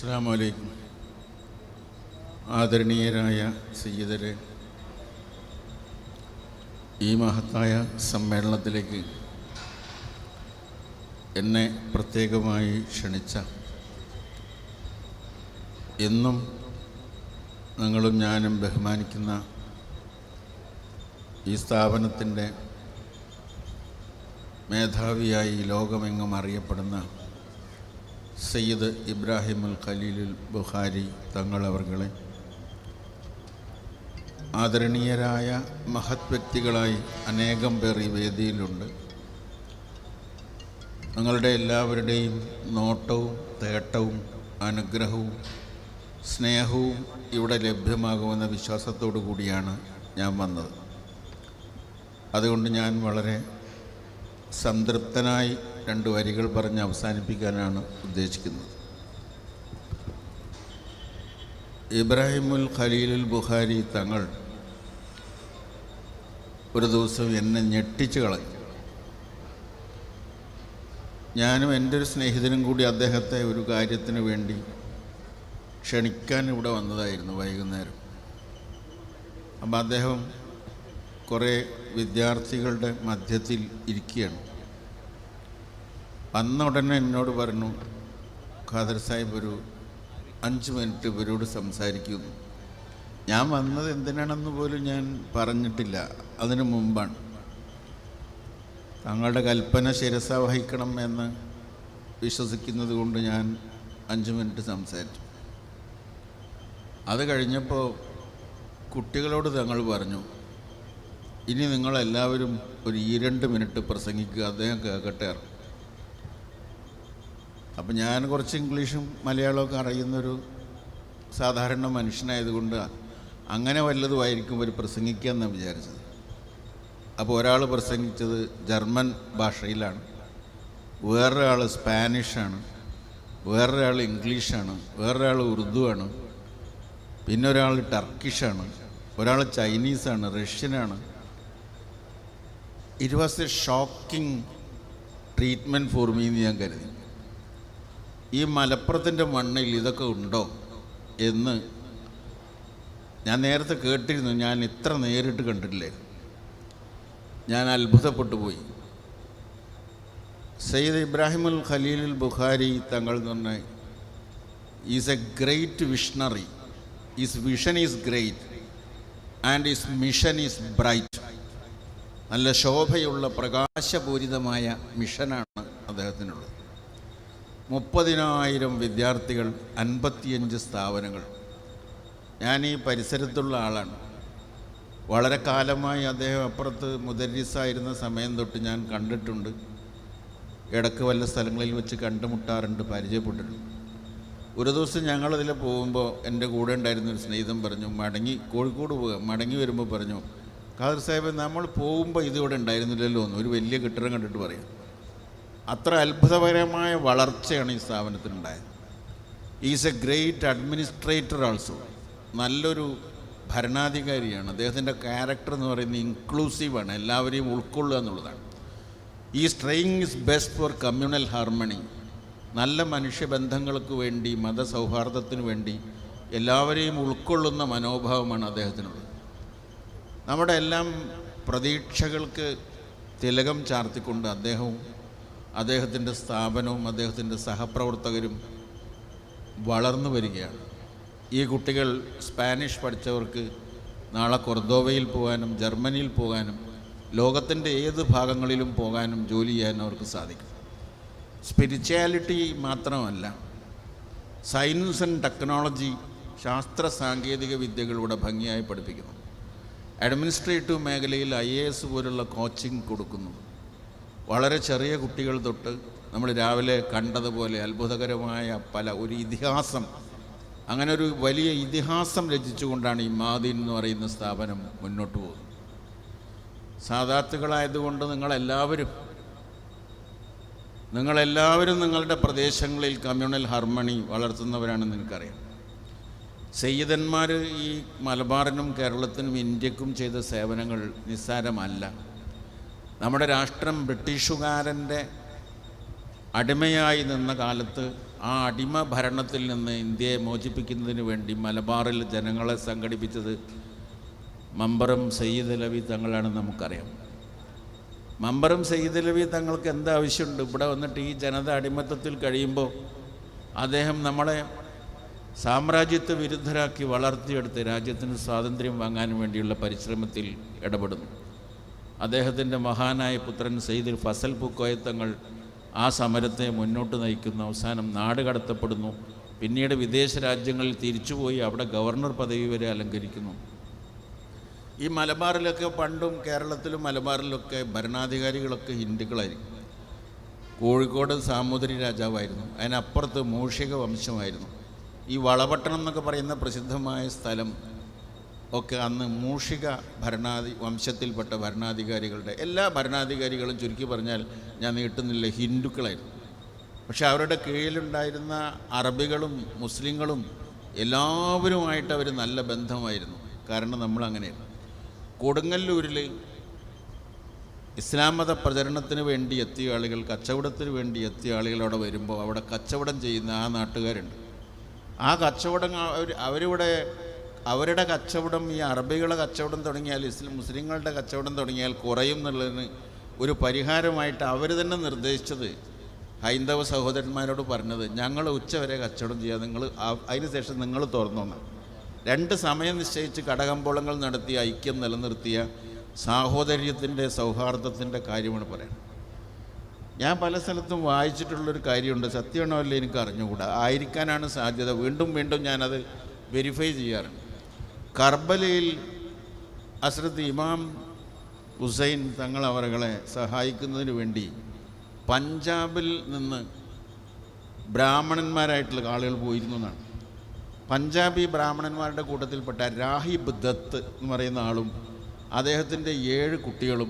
അസ്സലാമു അലൈക്കും. ആദരണീയരായ സയ്യിദരെ, ഈ മഹത്തായ സമ്മേളനത്തിലേക്ക് എന്നെ പ്രത്യേകമായി ക്ഷണിച്ച, എന്നും നിങ്ങളും ഞാനും ബഹുമാനിക്കുന്ന ഈ സ്ഥാപനത്തിൻ്റെ മേധാവിയായി ലോകമെങ്ങും അറിയപ്പെടുന്ന സയ്യിദ് ഇബ്രാഹിമുൽ ഖലീലുൽ ബുഖാരി തങ്ങളവർകളെ, ആദരണീയരായ മഹത് വ്യക്തികളായി അനേകം പേർ ഈ വേദിയിലുണ്ട്. നിങ്ങളുടെ എല്ലാവരുടെയും നോട്ടവും തേട്ടവും അനുഗ്രഹവും സ്നേഹവും ഇവിടെ ലഭ്യമാകുമെന്ന വിശ്വാസത്തോടു കൂടിയാണ് ഞാൻ വന്നത്. അതുകൊണ്ട് ഞാൻ വളരെ സംതൃപ്തനായി 2 വരികൾ പറഞ്ഞ് അവസാനിപ്പിക്കാനാണ് ഉദ്ദേശിക്കുന്നത്. ഇബ്രാഹിമുൽ ഖലീലുൽ ബുഖാരി തങ്ങൾ ഒരു ദിവസം എന്നെ ഞെട്ടിച്ചു കളഞ്ഞു. ഞാനും എൻ്റെ ഒരു സ്നേഹിതനും കൂടി അദ്ദേഹത്തെ ഒരു കാര്യത്തിന് വേണ്ടി ക്ഷണിക്കാൻ ഇവിടെ വന്നതായിരുന്നു വൈകുന്നേരം. അപ്പം അദ്ദേഹം കുറേ വിദ്യാർത്ഥികളുടെ മധ്യത്തിൽ ഇരിക്കുകയാണ്. വന്ന ഉടനെ എന്നോട് പറഞ്ഞു, ഖാദർ സാഹിബ് ഒരു 5 മിനിറ്റ് ഇവരോട് സംസാരിക്കുന്നു. ഞാൻ വന്നത് എന്തിനാണെന്ന് പോലും ഞാൻ പറഞ്ഞിട്ടില്ല, അതിനു മുമ്പാണ്. തങ്ങളുടെ കൽപ്പന ശിരസ വഹിക്കണം എന്ന് വിശ്വസിക്കുന്നത് കൊണ്ട് ഞാൻ 5 മിനിറ്റ് സംസാരിച്ചു. അത് കഴിഞ്ഞപ്പോൾ കുട്ടികളോട് തങ്ങൾ പറഞ്ഞു, ഇനി നിങ്ങളെല്ലാവരും ഒരു 2 മിനിറ്റ് പ്രസംഗിക്കുക, അദ്ദേഹം കേൾക്കട്ടെ. അപ്പം ഞാൻ കുറച്ച് ഇംഗ്ലീഷും മലയാളമൊക്കെ അറിയുന്നൊരു സാധാരണ മനുഷ്യനായതുകൊണ്ട് അങ്ങനെ വല്ലതുമായിരിക്കും ഒരു പ്രസംഗിക്കുക എന്നാണ് വിചാരിച്ചത്. അപ്പോൾ ഒരാൾ പ്രസംഗിച്ചത് ജർമ്മൻ ഭാഷയിലാണ്, വേറൊരാൾ സ്പാനിഷാണ്, വേറൊരാൾ ഇംഗ്ലീഷാണ്, വേറൊരാൾ ഉറുദു ആണ്, പിന്നെ ഒരാൾ ടർക്കിഷാണ്, ഒരാൾ ചൈനീസാണ്, റഷ്യനാണ്. It was a shocking treatment for me എന്ന് ഞാൻ കരുതി. ഈ മലപ്പുറത്തിൻ്റെ മണ്ണിൽ ഇതൊക്കെ ഉണ്ടോ എന്ന് ഞാൻ നേരത്തെ കേട്ടിരുന്നു, ഞാൻ ഇത്ര നേരിട്ട് കണ്ടിട്ടില്ലായിരുന്നു. ഞാൻ അത്ഭുതപ്പെട്ടു പോയി. സയ്യിദ് ഇബ്രാഹിമുൽ ഖലീലുൽ ബുഖാരി തങ്ങൾ എന്ന് പറഞ്ഞാൽ is a great visionary. Is vision is great and is mission is bright. നല്ല ശോഭയുള്ള പ്രകാശപൂരിതമായ മിഷനാണ് അദ്ദേഹത്തിനുള്ളത്. 30,000 വിദ്യാർത്ഥികൾ, 55 സ്ഥാപനങ്ങൾ. ഞാൻ ഈ പരിസരത്തുള്ള ആളാണ്. വളരെ കാലമായി അദ്ദേഹം അപ്പുറത്ത് മുദരിസായിരുന്ന സമയം തൊട്ട് ഞാൻ കണ്ടിട്ടുണ്ട്. ഇടയ്ക്ക് വല്ല സ്ഥലങ്ങളിൽ വെച്ച് കണ്ടുമുട്ടാറുണ്ട്, പരിചയപ്പെട്ടിട്ടുണ്ട്. ഒരു ദിവസം ഞങ്ങളതിൽ പോകുമ്പോൾ എൻ്റെ കൂടെ ഉണ്ടായിരുന്നൊരു സ്നേഹിതൻ പറഞ്ഞു, കോഴിക്കോട് പോവുക, മടങ്ങി വരുമ്പോൾ പറഞ്ഞു, ഖാദർ സാഹിബ് നമ്മൾ പോകുമ്പോൾ ഇതിവിടെ ഉണ്ടായിരുന്നില്ലല്ലോ എന്ന് ഒരു വലിയ കെട്ടിടം കണ്ടിട്ട് പറയാം. അത്ര അത്ഭുതകരമായ വളർച്ചയാണ് ഈ സ്ഥാപനത്തിനുണ്ടായത്. Is a great administrator also. നല്ലൊരു ഭരണാധികാരിയാണ്. അദ്ദേഹത്തിൻ്റെ ക്യാരക്ടർ എന്ന് പറയുന്നത് ഇൻക്ലൂസീവാണ്, എല്ലാവരെയും ഉൾക്കൊള്ളുക എന്നുള്ളതാണ്. ഈ trying is best for communal harmony. നല്ല മനുഷ്യബന്ധങ്ങൾക്ക് വേണ്ടി, മതസൗഹാർദ്ദത്തിന് വേണ്ടി എല്ലാവരെയും ഉൾക്കൊള്ളുന്ന മനോഭാവമാണ് അദ്ദേഹത്തിനുള്ളത്. നമ്മുടെ എല്ലാം പ്രതീക്ഷകൾക്ക് തിലകം ചാർത്തിക്കൊണ്ട് അദ്ദേഹവും അദ്ദേഹത്തിൻ്റെ സ്ഥാപനവും അദ്ദേഹത്തിൻ്റെ സഹപ്രവർത്തകരും വളർന്നു വരികയാണ്. ഈ കുട്ടികൾ സ്പാനിഷ് പഠിച്ചവർക്ക് നാളെ കൊർദോവയിൽ പോകാനും ജർമ്മനിയിൽ പോകാനും ലോകത്തിൻ്റെ ഏത് ഭാഗങ്ങളിലും പോകാനും ജോലി ചെയ്യാനും അവർക്ക് സാധിക്കും. സ്പിരിച്വാലിറ്റി മാത്രമല്ല, സയൻസ് ആൻഡ് ടെക്നോളജി, ശാസ്ത്ര സാങ്കേതിക വിദ്യകളിലൂടെ ഭംഗിയായി പഠിപ്പിക്കുന്നു. അഡ്മിനിസ്ട്രേറ്റീവ് മേഖലയിൽ IAS പോലുള്ള കോച്ചിങ് കൊടുക്കുന്നു. വളരെ ചെറിയ കുട്ടികൾ തൊട്ട് നമ്മൾ രാവിലെ കണ്ടതുപോലെ അത്ഭുതകരമായ ഒരു ഇതിഹാസം, അങ്ങനെ ഒരു വലിയ ഇതിഹാസം രചിച്ചുകൊണ്ടാണ് ഈ മാദീൻ എന്ന് പറയുന്ന സ്ഥാപനം മുന്നോട്ട് പോകുന്നത്. സാദാത്തുകളായതുകൊണ്ട് നിങ്ങളെല്ലാവരും നിങ്ങളുടെ പ്രദേശങ്ങളിൽ കമ്മ്യൂണൽ ഹാർമണി വളർത്തുന്നവരാണെന്ന് എനിക്കറിയാം. സയ്യിദന്മാർ ഈ മലബാറിനും കേരളത്തിനും ഇന്ത്യക്കും ചെയ്ത സേവനങ്ങൾ നിസ്സാരമല്ല. നമ്മുടെ രാഷ്ട്രം ബ്രിട്ടീഷുകാരൻ്റെ അടിമയായി നിന്ന കാലത്ത് ആ അടിമ ഭരണത്തിൽ നിന്ന് ഇന്ത്യയെ മോചിപ്പിക്കുന്നതിന് വേണ്ടി മലബാറിൽ ജനങ്ങളെ സംഘടിപ്പിച്ചത് മമ്പറം സയ്യിദ് അലവി തങ്ങളാണെന്ന് നമുക്കറിയാം. മമ്പറം സയ്യിദ് അലവി തങ്ങൾക്ക് എന്താവശ്യമുണ്ട്? ഇവിടെ വന്നിട്ട് ഈ ജനത അടിമത്തത്തിൽ കഴിയുമ്പോൾ അദ്ദേഹം നമ്മളെ സാമ്രാജ്യത്വ വിരുദ്ധരാക്കി വളർത്തിയെടുത്ത് രാജ്യത്തിന് സ്വാതന്ത്ര്യം വാങ്ങാൻ വേണ്ടിയുള്ള പരിശ്രമത്തിൽ ഇടപെടുന്നു. അദ്ദേഹത്തിൻ്റെ മഹാനായ പുത്രൻ സയ്യിദ് ഫസൽ പൂക്കോയ തങ്ങൾ ആ സമരത്തെ മുന്നോട്ട് നയിക്കുന്നു. അവസാനം നാട് കടത്തപ്പെടുന്നു. പിന്നീട് വിദേശ രാജ്യങ്ങളിൽ തിരിച്ചുപോയി അവിടെ ഗവർണർ പദവി വരെ അലങ്കരിക്കുന്നു. ഈ മലബാറിലൊക്കെ പണ്ടും കേരളത്തിലും മലബാറിലൊക്കെ ഭരണാധികാരികളൊക്കെ ഹിന്ദുക്കളായിരിക്കും. കോഴിക്കോട് സാമൂതിരി രാജാവായിരുന്നു, അതിനപ്പുറത്ത് മൂഷിക വംശമായിരുന്നു. ഈ വളപട്ടണം എന്നൊക്കെ പറയുന്ന പ്രസിദ്ധമായ സ്ഥലം ഒക്കെ അന്ന് മൂഷിക വംശത്തിൽപ്പെട്ട ഭരണാധികാരികളുടെ എല്ലാ ഭരണാധികാരികളും ചുരുക്കി പറഞ്ഞാൽ ഞാൻ നീട്ടുന്നില്ല ഹിന്ദുക്കളായിരുന്നു. പക്ഷെ അവരുടെ കീഴിലുണ്ടായിരുന്ന അറബികളും മുസ്ലിങ്ങളും എല്ലാവരുമായിട്ട് അവർ നല്ല ബന്ധമായിരുന്നു. കാരണം നമ്മളങ്ങനെയാണ്. കൊടുങ്ങല്ലൂരിൽ ഇസ്ലാം മത പ്രചരണത്തിന് വേണ്ടി എത്തിയ ആളുകൾ, കച്ചവടത്തിന് വേണ്ടി എത്തിയ ആളുകൾ അവിടെ വരുമ്പോൾ അവിടെ കച്ചവടം ചെയ്യുന്ന ആ നാട്ടുകാരുണ്ട്. ആ കച്ചവടം അവരുടെ കച്ചവടം, ഈ അറബികളുടെ കച്ചവടം തുടങ്ങിയാൽ, മുസ്ലിങ്ങളുടെ കച്ചവടം തുടങ്ങിയാൽ കുറയും എന്നുള്ളതിന് ഒരു പരിഹാരമായിട്ട് അവർ തന്നെ നിർദ്ദേശിച്ചത് ഹൈന്ദവ സഹോദരന്മാരോട് പറഞ്ഞത്, ഞങ്ങൾ ഉച്ചവരെ കച്ചവടം ചെയ്യാം, നിങ്ങൾ അതിനുശേഷം നിങ്ങൾ തുറന്നോണം. 2 സമയം നിശ്ചയിച്ച് കടകമ്പോളങ്ങൾ നടത്തിയ ഐക്യം നിലനിർത്തിയ സാഹോദര്യത്തിൻ്റെ സൗഹാർദ്ദത്തിൻ്റെ കാര്യമാണ് പറയുന്നത്. ഞാൻ പല സ്ഥലത്തും വായിച്ചിട്ടുള്ളൊരു കാര്യമുണ്ട്, സത്യമാണോ അല്ലേ എനിക്ക് അറിഞ്ഞുകൂടാ, ആയിരിക്കാനാണ് സാധ്യത. വീണ്ടും വീണ്ടും ഞാനത് വെരിഫൈ ചെയ്യാറുണ്ട്. കർബലയിൽ ഹസ്രത്ത് ഇമാം ഹുസൈൻ തങ്ങൾ അവരെ സഹായിക്കുന്നതിന് വേണ്ടി പഞ്ചാബിൽ നിന്ന് ബ്രാഹ്മണന്മാരായിട്ടുള്ള ആളുകൾ പോയിരുന്നു എന്നാണ്. പഞ്ചാബി ബ്രാഹ്മണന്മാരുടെ കൂട്ടത്തിൽപ്പെട്ട രാഹിബ് ദത്ത് എന്ന് പറയുന്ന ആളും അദ്ദേഹത്തിൻ്റെ 7 കുട്ടികളും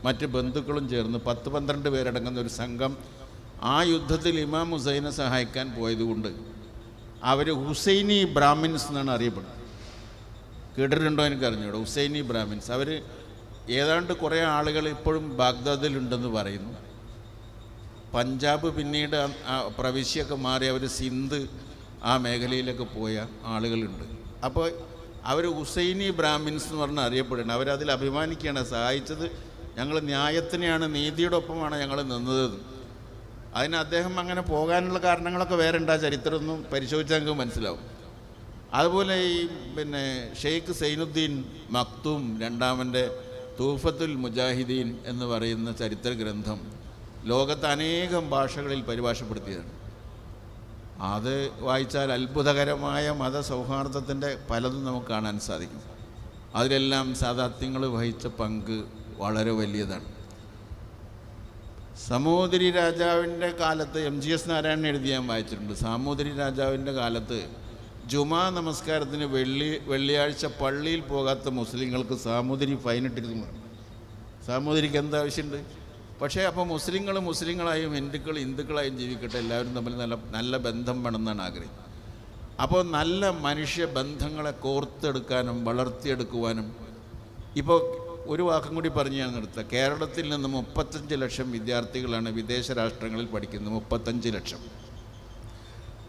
മറ്റ് ബന്ധുക്കളും ചേർന്ന് 10-12 പേരടങ്ങുന്ന ഒരു സംഘം ആ യുദ്ധത്തിൽ ഇമാം ഹുസൈനെ സഹായിക്കാൻ പോയതുകൊണ്ട് അവർ ഹുസൈനി ബ്രാഹ്മിൻസ് എന്നാണ് അറിയപ്പെടുന്നത്. കേട്ടിട്ടുണ്ടോ എനിക്ക് അറിഞ്ഞൂടെ? ഹുസൈനി ബ്രാഹ്മിൻസ്. അവർ ഏതാണ്ട് കുറേ ആളുകൾ ഇപ്പോഴും ബാഗ്ദാദിലുണ്ടെന്ന് പറയുന്നു. പഞ്ചാബ് പിന്നീട് പ്രവിശ്യൊക്കെ മാറി അവർ സിന്ധ് ആ മേഖലയിലൊക്കെ പോയ ആളുകളുണ്ട്. അപ്പോൾ അവർ ഹുസൈനി ബ്രാഹ്മിൻസ് എന്ന് പറഞ്ഞാൽ അറിയപ്പെടുന്നത്. അവരതിൽ അഭിമാനിക്കുകയാണ്, സഹായിച്ചത് ഞങ്ങൾ ന്യായത്തിനെയാണ്, നീതിയുടെ ഒപ്പമാണ് ഞങ്ങൾ നിന്നത്. അതിന് അദ്ദേഹം അങ്ങനെ പോകാനുള്ള കാരണങ്ങളൊക്കെ വേറെ ഉണ്ട്, ആ ചരിത്രമൊന്നും പരിശോധിച്ചാൽ നമുക്ക് മനസ്സിലാവും. അതുപോലെ ഈ ഷെയ്ഖ് സൈനുദ്ദീൻ മക്തൂം രണ്ടാമൻ്റെ തൂഫത്തുൽ മുജാഹിദീൻ എന്ന് പറയുന്ന ചരിത്ര ഗ്രന്ഥം ലോകത്ത് അനേകം ഭാഷകളിൽ പരിഭാഷപ്പെടുത്തിയതാണ്. അത് വായിച്ചാൽ അത്ഭുതകരമായ മതസൗഹാർദ്ദത്തിൻ്റെ പലതും നമുക്ക് കാണാൻ സാധിക്കും. അതിലെല്ലാം സാദാത്യങ്ങൾ വഹിച്ച പങ്ക് വളരെ വലിയതാണ്. സാമൂതിരി രാജാവിൻ്റെ കാലത്ത് MGS നാരായണൻ എഴുതി ഞാൻ വായിച്ചിട്ടുണ്ട്. സാമൂതിരി രാജാവിൻ്റെ കാലത്ത് ജുമാ നമസ്കാരത്തിന് വെള്ളിയാഴ്ച പള്ളിയിൽ പോകാത്ത മുസ്ലിങ്ങൾക്ക് സാമൂതിരി ഫൈനിട്ടിരുന്നു. സാമൂതിരിക്ക് എന്താവശ്യമുണ്ട്? പക്ഷേ അപ്പോൾ മുസ്ലിങ്ങളായും ഹിന്ദുക്കളായും ജീവിക്കട്ടെ, എല്ലാവരും തമ്മിൽ നല്ല ബന്ധം വേണമെന്നാണ് ആഗ്രഹം. അപ്പോൾ നല്ല മനുഷ്യ ബന്ധങ്ങളെ കോർത്തെടുക്കാനും വളർത്തിയെടുക്കുവാനും, ഇപ്പോൾ ഒരു വാക്കും കൂടി പറഞ്ഞ് ഞാൻ നിർത്താം. കേരളത്തിൽ നിന്ന് 35 ലക്ഷം വിദ്യാർത്ഥികളാണ് വിദേശ രാഷ്ട്രങ്ങളിൽ പഠിക്കുന്നത്. 35 ലക്ഷം.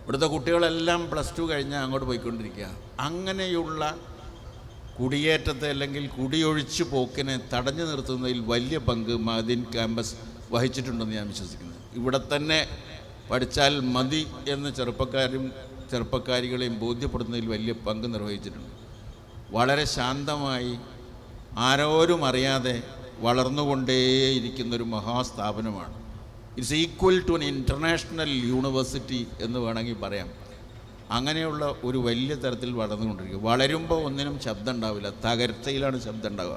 ഇവിടുത്തെ കുട്ടികളെല്ലാം +2 കഴിഞ്ഞാൽ അങ്ങോട്ട് പോയിക്കൊണ്ടിരിക്കുക. അങ്ങനെയുള്ള കുടിയേറ്റത്തെ അല്ലെങ്കിൽ കുടിയൊഴിച്ചു പോക്കിനെ തടഞ്ഞു നിർത്തുന്നതിൽ വലിയ പങ്ക് മദീൻ ക്യാമ്പസ് വഹിച്ചിട്ടുണ്ടെന്ന് ഞാൻ വിശ്വസിക്കുന്നു. ഇവിടെ തന്നെ പഠിച്ചാൽ മതി എന്ന് ചെറുപ്പക്കാരികളെയും ബോധ്യപ്പെടുന്നതിൽ വലിയ പങ്ക് നിർവഹിച്ചിട്ടുണ്ട്. വളരെ ശാന്തമായി ആരോരും അറിയാതെ വളർന്നുകൊണ്ടേയിരിക്കുന്നൊരു മഹാസ്ഥാപനമാണ്. It's equal to an international university എന്ന് വേണമെങ്കിൽ പറയാം. അങ്ങനെയുള്ള ഒരു വലിയ തരത്തിൽ വളർന്നുകൊണ്ടിരിക്കുക. വളരുമ്പോൾ ഒന്നിനും ശബ്ദം ഉണ്ടാവില്ല, തകർച്ചയിലാണ് ശബ്ദം ഉണ്ടാവുക.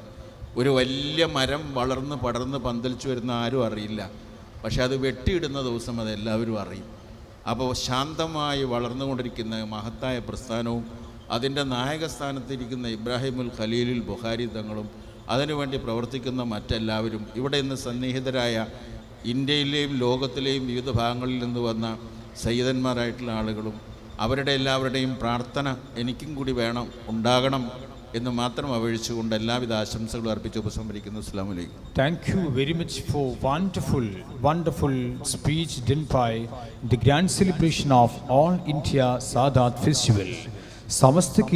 ഒരു വലിയ മരം വളർന്ന് പടർന്ന് പന്തലിച്ചു വരുന്ന ആരും അറിയില്ല, പക്ഷെ അത് വെട്ടിയിടുന്ന ദിവസം അതെല്ലാവരും അറിയും. അപ്പോൾ ശാന്തമായി വളർന്നുകൊണ്ടിരിക്കുന്ന മഹത്തായ പ്രസ്ഥാനവും അതിൻ്റെ നായകസ്ഥാനത്തിരിക്കുന്ന ഇബ്രാഹിമുൽ ഖലീലുൽ ബുഖാരി തങ്ങളും അതിനുവേണ്ടി പ്രവർത്തിക്കുന്ന മറ്റെല്ലാവരും, ഇവിടെ ഇന്ന് സന്നിഹിതരായ ഇന്ത്യയിലെയും ലോകത്തിലെയും വിവിധ ഭാഗങ്ങളിൽ നിന്ന് വന്ന സയ്യിദന്മാരായിട്ടുള്ള ആളുകളും, അവരുടെ എല്ലാവരുടെയും പ്രാർത്ഥന എനിക്കും കൂടി ഉണ്ടാകണം എന്ന് മാത്രം അപേക്ഷിച്ചുകൊണ്ട് എല്ലാവിധ ആശംസകളും അർപ്പിച്ച് ഉപസംഹരിക്കുന്നു. അസ്സലാമു അലൈക്കും. Thank you very much for wonderful speech done by the grand celebration of All India Sadat Festival. Samastha